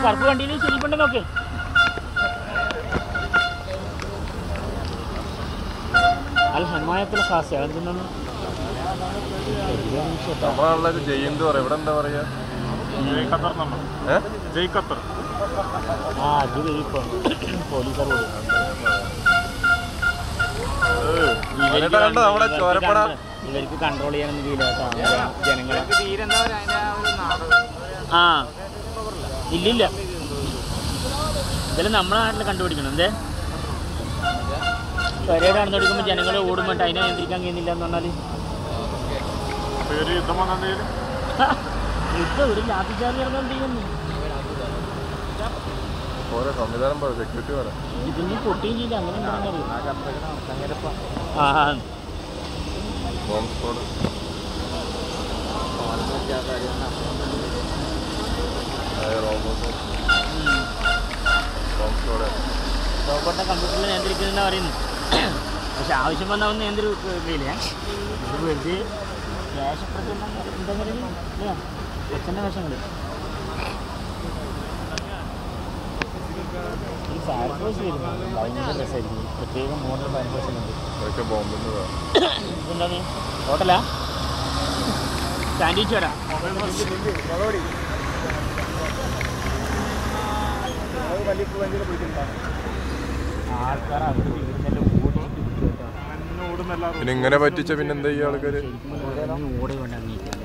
കറുപ്പ് വണ്ടിയിൽ ശരിപ്പുണ്ട് നോക്ക്. അല്ല ഹന്മായത്തിൽ ഖാസ് അതെന്താണ് ഇവിടെ എന്താ പറയാ ആ അത് ഇപ്പം പോലീസുകാർ ഇവർക്ക് കൺട്രോൾ ചെയ്യാനൊന്നും കഴിയില്ല ജനങ്ങളെ. ആ ഇല്ലില്ല, ഇതെല്ലാം നമ്മുടെ നാട്ടിൽ കണ്ടുപിടിക്കണം. എന്തേ പരേഡ് നടന്നെടുക്കുമ്പോൾ ജനങ്ങൾ ഓടുമ്പോൾ അതിനെ നിയന്ത്രിക്കാൻ കഴിയുന്നില്ല എന്ന് പറഞ്ഞാൽ യുദ്ധം ഒരു ലാത്തിച്ചാർജ് നടന്നു ചെയ്യുന്നു. ഇതിന് പൊട്ടുകയും ചെയ്യില്ല. അങ്ങനെ റോബോട്ടെ കമ്പ്യൂട്ടറിൽ നിയന്ത്രിക്കുന്നതെന്നാ പറയുന്നത്. പക്ഷെ ആവശ്യം വന്നാൽ ഒന്ന് നിയന്ത്രിക്കില്ല. ഇത് വെറുതെ വേഷപ്രചരണം എന്തെങ്കിലും കൊച്ചൻ്റെ വേഷമുണ്ട്. ഈ ഫയർഫോഴ്സ് വരുന്നത് ഭയങ്കര രസമായിരിക്കും. പ്രത്യേകം മോഡൽ ഫയർഫോഴ്സ് ഉണ്ട്. എന്താണ് ഹോട്ടലാ സാൻഡ്വിച്ച് വരാം. ആൾക്കാർ അവിടെ വീടുന്നെല്ലാം പിന്നെ ഇങ്ങനെ പറ്റിച്ച പിന്നെന്താ ഈ ആൾക്കാർ ഓടി കൊണ്ടിറങ്ങിയിരിക്കുന്നത്.